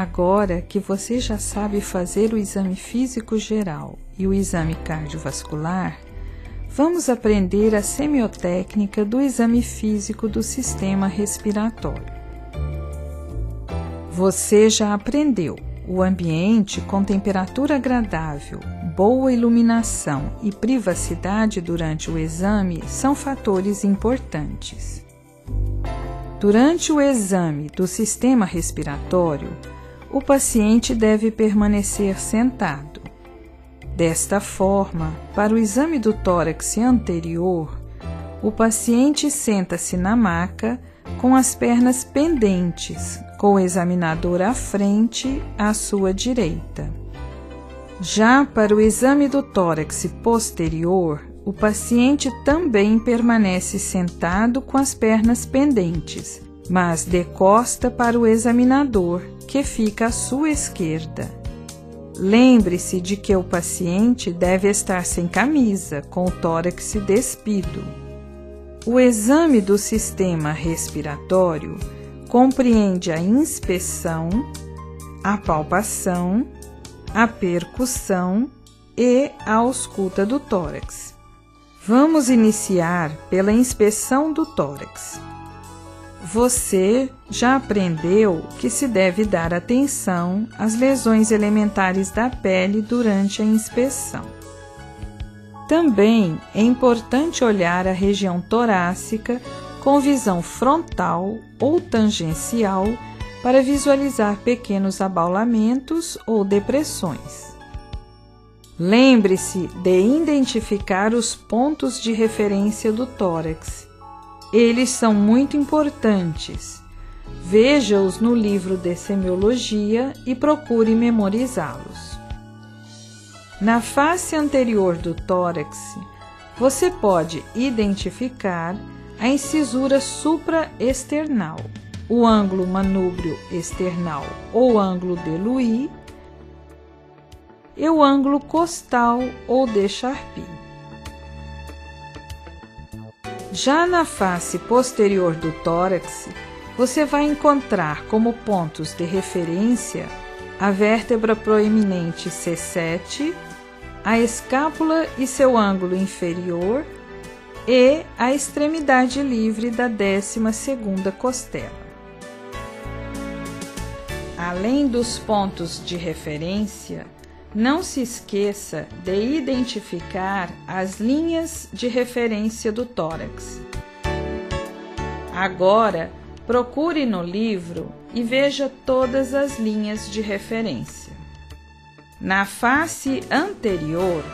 Agora que você já sabe fazer o exame físico geral e o exame cardiovascular, vamos aprender a semiotécnica do exame físico do sistema respiratório. Você já aprendeu o ambiente com temperatura agradável, boa iluminação e privacidade durante o exame são fatores importantes. Durante o exame do sistema respiratório, o paciente deve permanecer sentado. Desta forma, para o exame do tórax anterior, o paciente senta-se na maca com as pernas pendentes, com o examinador à frente, à sua direita. Já para o exame do tórax posterior, o paciente também permanece sentado com as pernas pendentes, mas de costa para o examinador, que fica à sua esquerda. Lembre-se de que o paciente deve estar sem camisa, com o tórax despido. O exame do sistema respiratório compreende a inspeção, a palpação, a percussão e a ausculta do tórax. Vamos iniciar pela inspeção do tórax. Você já aprendeu que se deve dar atenção às lesões elementares da pele durante a inspeção. Também é importante olhar a região torácica com visão frontal ou tangencial para visualizar pequenos abaulamentos ou depressões. Lembre-se de identificar os pontos de referência do tórax. Eles são muito importantes. Veja-os no livro de semiologia e procure memorizá-los. Na face anterior do tórax, você pode identificar a incisura supraesternal, o ângulo manúbrio external ou ângulo de Louis e o ângulo costal ou de Charpy. Já na face posterior do tórax, você vai encontrar como pontos de referência a vértebra proeminente C7, a escápula e seu ângulo inferior e a extremidade livre da 12ª costela. Além dos pontos de referência, não se esqueça de identificar as linhas de referência do tórax. Agora, procure no livro e veja todas as linhas de referência. Na face anterior,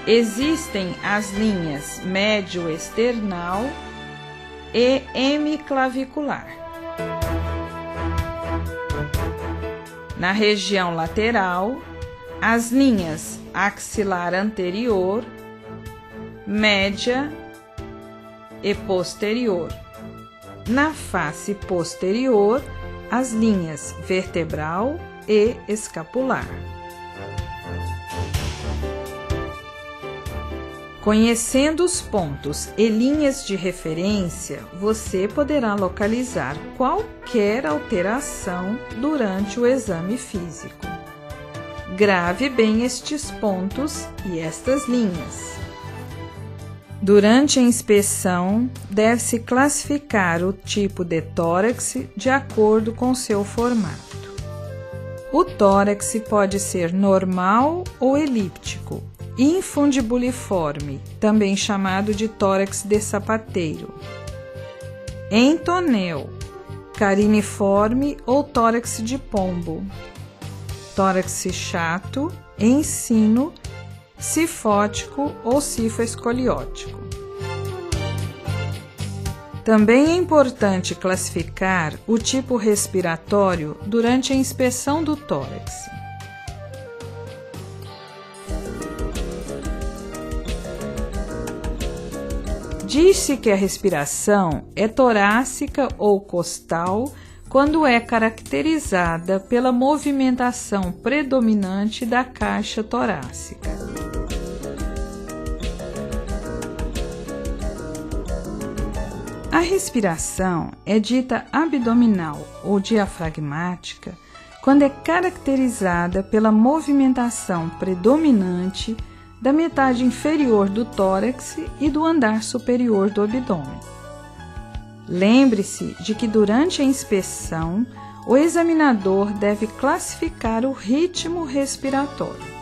existem as linhas médio-esternal e hemiclavicular. Na região lateral, as linhas axilar anterior, média e posterior. Na face posterior, as linhas vertebral e escapular. Conhecendo os pontos e linhas de referência, você poderá localizar qualquer alteração durante o exame físico. Grave bem estes pontos e estas linhas. Durante a inspeção, deve-se classificar o tipo de tórax de acordo com seu formato. O tórax pode ser normal ou elíptico, infundibuliforme, também chamado de tórax de sapateiro, entoneu, cariniforme ou tórax de pombo, tórax chato, ensino, cifótico ou cifoescoliótico. Também é importante classificar o tipo respiratório durante a inspeção do tórax. Diz-se que a respiração é torácica ou costal quando é caracterizada pela movimentação predominante da caixa torácica. A respiração é dita abdominal ou diafragmática quando é caracterizada pela movimentação predominante da metade inferior do tórax e do andar superior do abdômen. Lembre-se de que durante a inspeção, o examinador deve classificar o ritmo respiratório.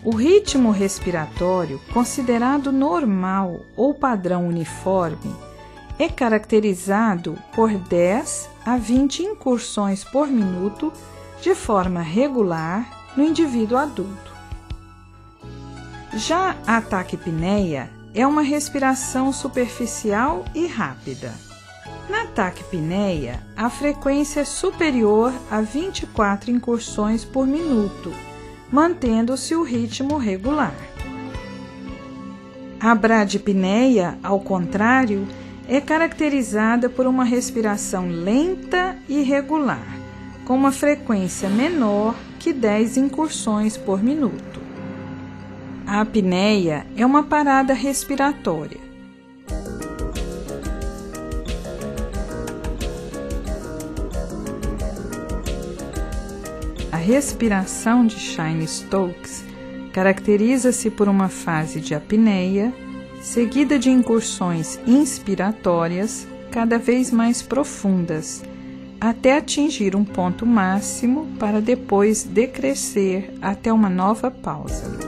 O ritmo respiratório, considerado normal ou padrão uniforme, é caracterizado por 10 a 20 incursões por minuto de forma regular no indivíduo adulto. Já a taquipneia é uma respiração superficial e rápida. Na taquipneia, a frequência é superior a 24 incursões por minuto, mantendo-se o ritmo regular. A bradipneia, ao contrário, é caracterizada por uma respiração lenta e regular, com uma frequência menor que 10 incursões por minuto. A apneia é uma parada respiratória. A respiração de Cheyne-Stokes caracteriza-se por uma fase de apneia, seguida de incursões inspiratórias cada vez mais profundas, até atingir um ponto máximo para depois decrescer até uma nova pausa.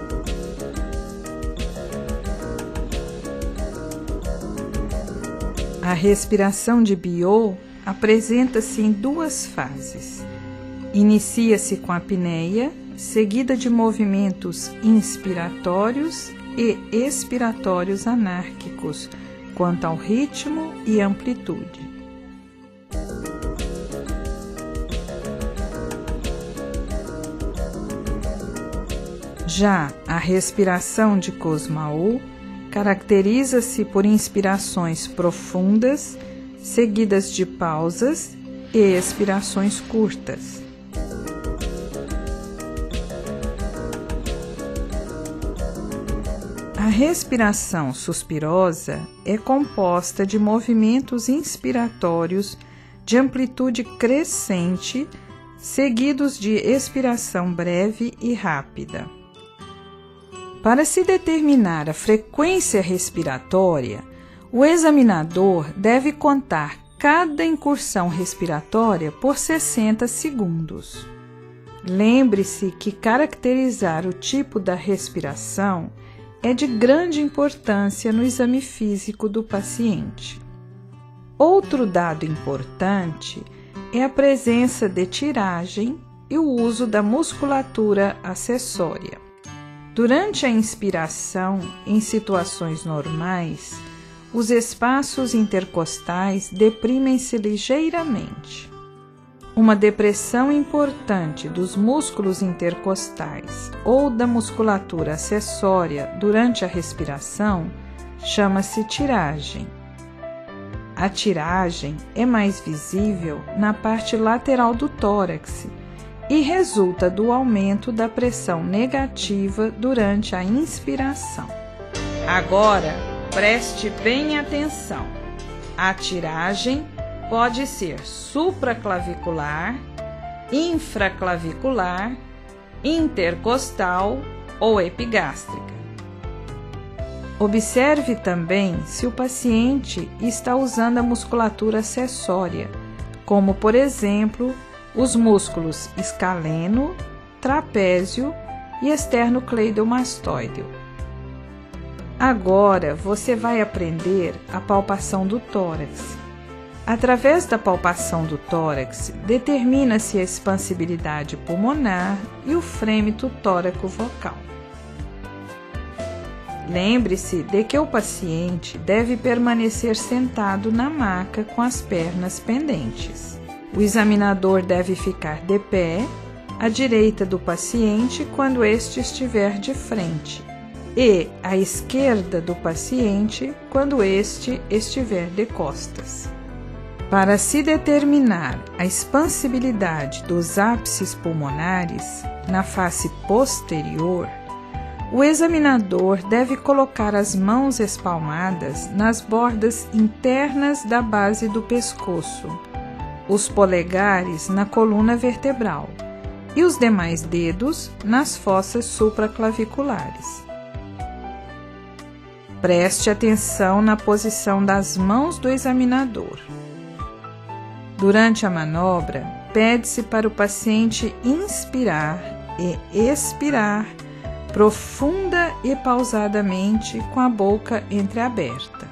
A respiração de Biot apresenta-se em duas fases. Inicia-se com a apneia, seguida de movimentos inspiratórios e expiratórios anárquicos, quanto ao ritmo e amplitude. Já a respiração de Kussmaul caracteriza-se por inspirações profundas, seguidas de pausas e expirações curtas. A respiração suspirosa é composta de movimentos inspiratórios de amplitude crescente, seguidos de expiração breve e rápida. Para se determinar a frequência respiratória, o examinador deve contar cada incursão respiratória por 60 segundos. Lembre-se que caracterizar o tipo da respiração é de grande importância no exame físico do paciente. Outro dado importante é a presença de tiragem e o uso da musculatura acessória. Durante a inspiração, em situações normais, os espaços intercostais deprimem-se ligeiramente. Uma depressão importante dos músculos intercostais ou da musculatura acessória durante a respiração chama-se tiragem. A tiragem é mais visível na parte lateral do tórax e resulta do aumento da pressão negativa durante a inspiração. Agora, preste bem atenção. A tiragem pode ser supraclavicular, infraclavicular, intercostal ou epigástrica. Observe também se o paciente está usando a musculatura acessória, como, por exemplo, os músculos escaleno, trapézio e esternocleidomastoideo. Agora você vai aprender a palpação do tórax. Através da palpação do tórax, determina-se a expansibilidade pulmonar e o frêmito tóraco-vocal. Lembre-se de que o paciente deve permanecer sentado na maca com as pernas pendentes. O examinador deve ficar de pé, à direita do paciente quando este estiver de frente, e à esquerda do paciente quando este estiver de costas. Para se determinar a expansibilidade dos ápices pulmonares na face posterior, o examinador deve colocar as mãos espalmadas nas bordas internas da base do pescoço, os polegares na coluna vertebral e os demais dedos nas fossas supraclaviculares. Preste atenção na posição das mãos do examinador. Durante a manobra, pede-se para o paciente inspirar e expirar profunda e pausadamente com a boca entreaberta.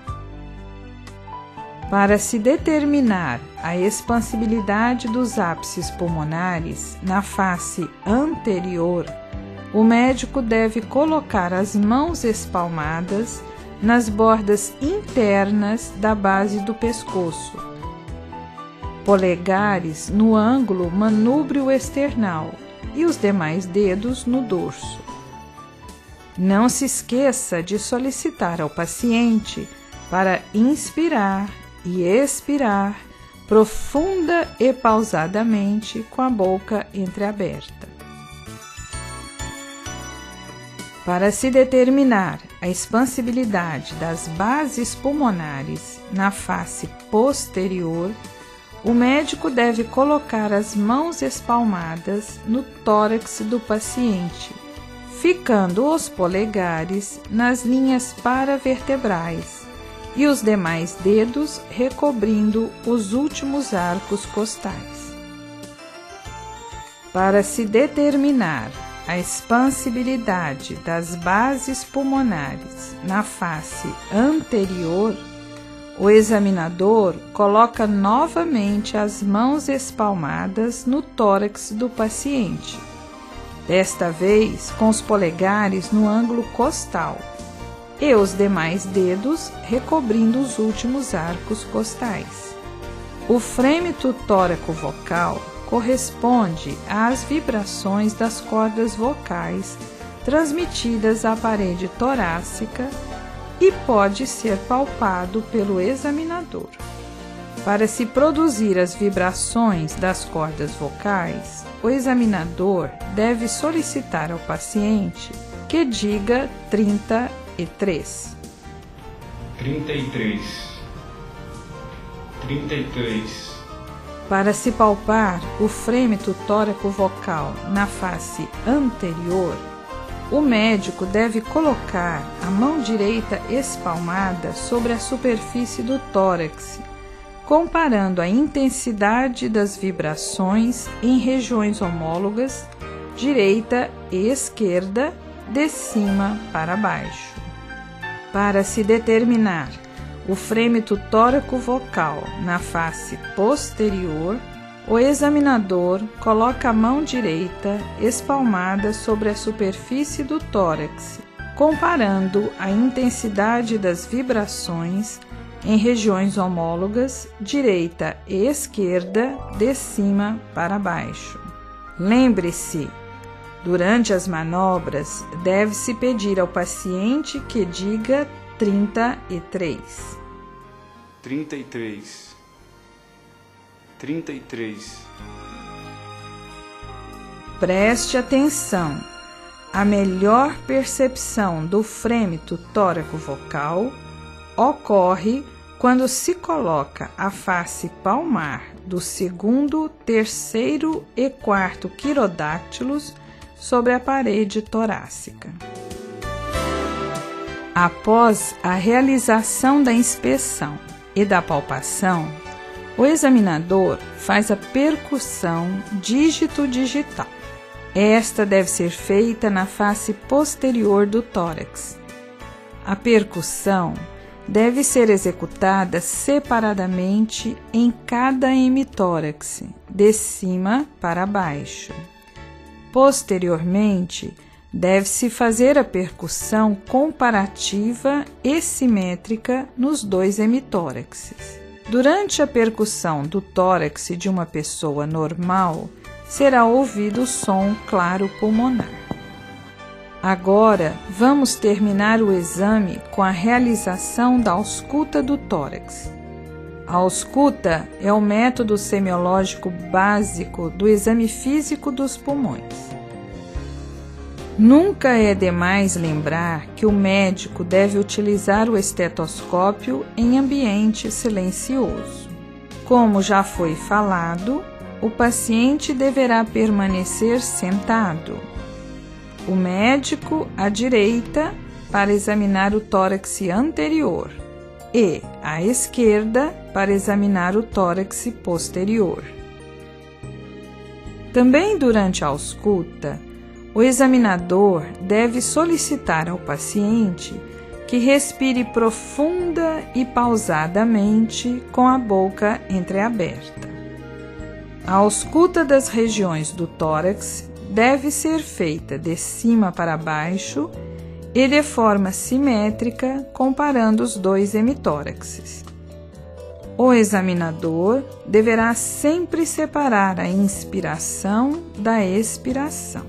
Para se determinar a expansibilidade dos ápices pulmonares na face anterior, o médico deve colocar as mãos espalmadas nas bordas internas da base do pescoço, polegares no ângulo manúbrio-external e os demais dedos no dorso. Não se esqueça de solicitar ao paciente para inspirar e expirar profunda e pausadamente com a boca entreaberta. Para se determinar a expansibilidade das bases pulmonares na face posterior, o médico deve colocar as mãos espalmadas no tórax do paciente, ficando os polegares nas linhas paravertebrais e os demais dedos recobrindo os últimos arcos costais. Para se determinar a expansibilidade das bases pulmonares na face anterior, o examinador coloca novamente as mãos espalmadas no tórax do paciente, desta vez com os polegares no ângulo costal e os demais dedos recobrindo os últimos arcos costais. O frêmito tóraco-vocal corresponde às vibrações das cordas vocais transmitidas à parede torácica e pode ser palpado pelo examinador. Para se produzir as vibrações das cordas vocais, o examinador deve solicitar ao paciente que diga 33. 33. 33. Para se palpar o frêmito tóraco-vocal na face anterior, o médico deve colocar a mão direita espalmada sobre a superfície do tórax, comparando a intensidade das vibrações em regiões homólogas, direita e esquerda, de cima para baixo. Para se determinar o frêmito tóraco-vocal na face posterior, o examinador coloca a mão direita espalmada sobre a superfície do tórax, comparando a intensidade das vibrações em regiões homólogas, direita e esquerda, de cima para baixo. Lembre-se, durante as manobras, deve-se pedir ao paciente que diga 33. 33. 33. Preste atenção. A melhor percepção do frêmito tóraco-vocal ocorre quando se coloca a face palmar do segundo, terceiro e quarto quirodáctilos sobre a parede torácica. Após a realização da inspeção e da palpação, o examinador faz a percussão dígito-digital. Esta deve ser feita na face posterior do tórax. A percussão deve ser executada separadamente em cada hemitórax, de cima para baixo. Posteriormente, deve-se fazer a percussão comparativa e simétrica nos dois hemitóraxes. Durante a percussão do tórax de uma pessoa normal, será ouvido o som claro pulmonar. Agora, vamos terminar o exame com a realização da ausculta do tórax. A ausculta é o método semiológico básico do exame físico dos pulmões. Nunca é demais lembrar que o médico deve utilizar o estetoscópio em ambiente silencioso. Como já foi falado, o paciente deverá permanecer sentado. O médico à direita para examinar o tórax anterior e à esquerda para examinar o tórax posterior. Também durante a ausculta, o examinador deve solicitar ao paciente que respire profunda e pausadamente com a boca entreaberta. A ausculta das regiões do tórax deve ser feita de cima para baixo e de forma simétrica, comparando os dois hemitóraxes. O examinador deverá sempre separar a inspiração da expiração.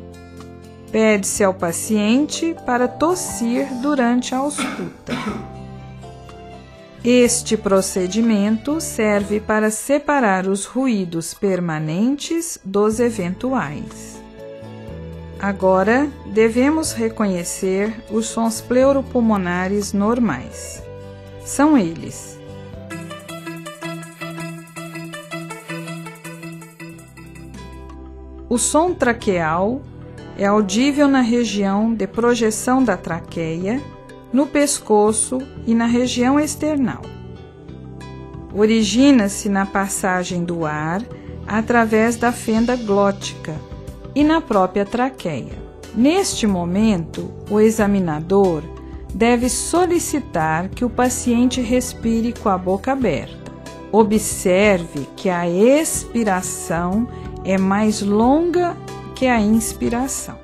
Pede-se ao paciente para tossir durante a ausculta. Este procedimento serve para separar os ruídos permanentes dos eventuais. Agora, devemos reconhecer os sons pleuropulmonares normais. São eles: o som traqueal é audível na região de projeção da traqueia, no pescoço e na região external. Origina-se na passagem do ar através da fenda glótica e na própria traqueia. Neste momento, o examinador deve solicitar que o paciente respire com a boca aberta. Observe que a expiração é mais longa que a inspiração.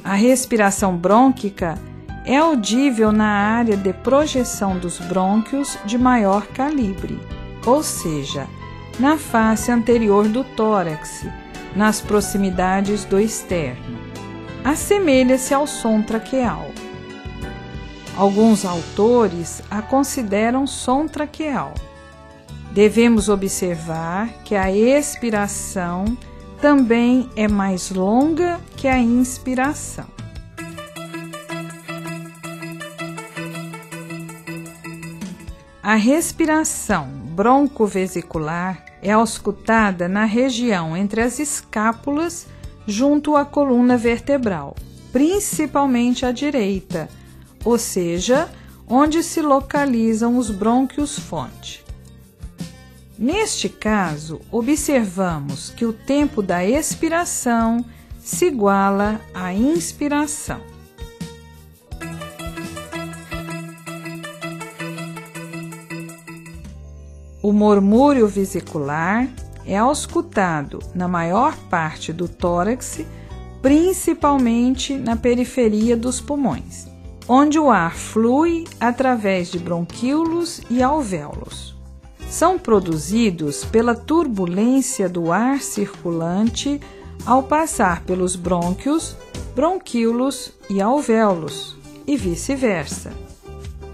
A respiração brônquica é audível na área de projeção dos brônquios de maior calibre, ou seja, na face anterior do tórax, nas proximidades do externo. Assemelha-se ao som traqueal. Alguns autores a consideram som traqueal. Devemos observar que a expiração também é mais longa que a inspiração. A respiração broncovesicular é auscultada na região entre as escápulas junto à coluna vertebral, principalmente à direita, ou seja, onde se localizam os brônquios-fonte. Neste caso, observamos que o tempo da expiração se iguala à inspiração. O murmúrio vesicular é auscultado na maior parte do tórax, principalmente na periferia dos pulmões, onde o ar flui através de bronquíolos e alvéolos. São produzidos pela turbulência do ar circulante ao passar pelos brônquios, bronquíolos e alvéolos, e vice-versa.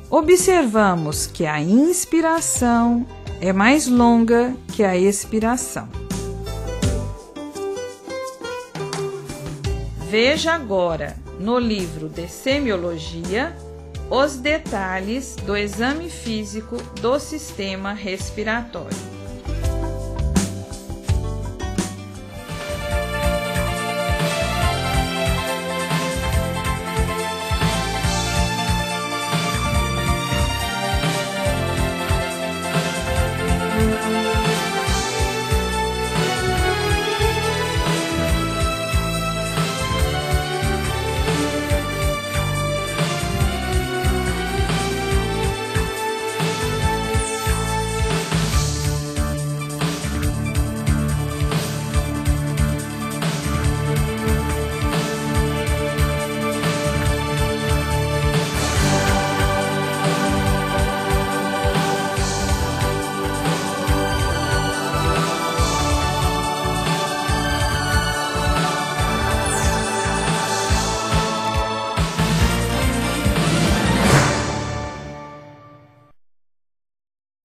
Observamos que a inspiração é mais longa que a expiração. Veja agora, no livro de Semiologia, os detalhes do exame físico do sistema respiratório.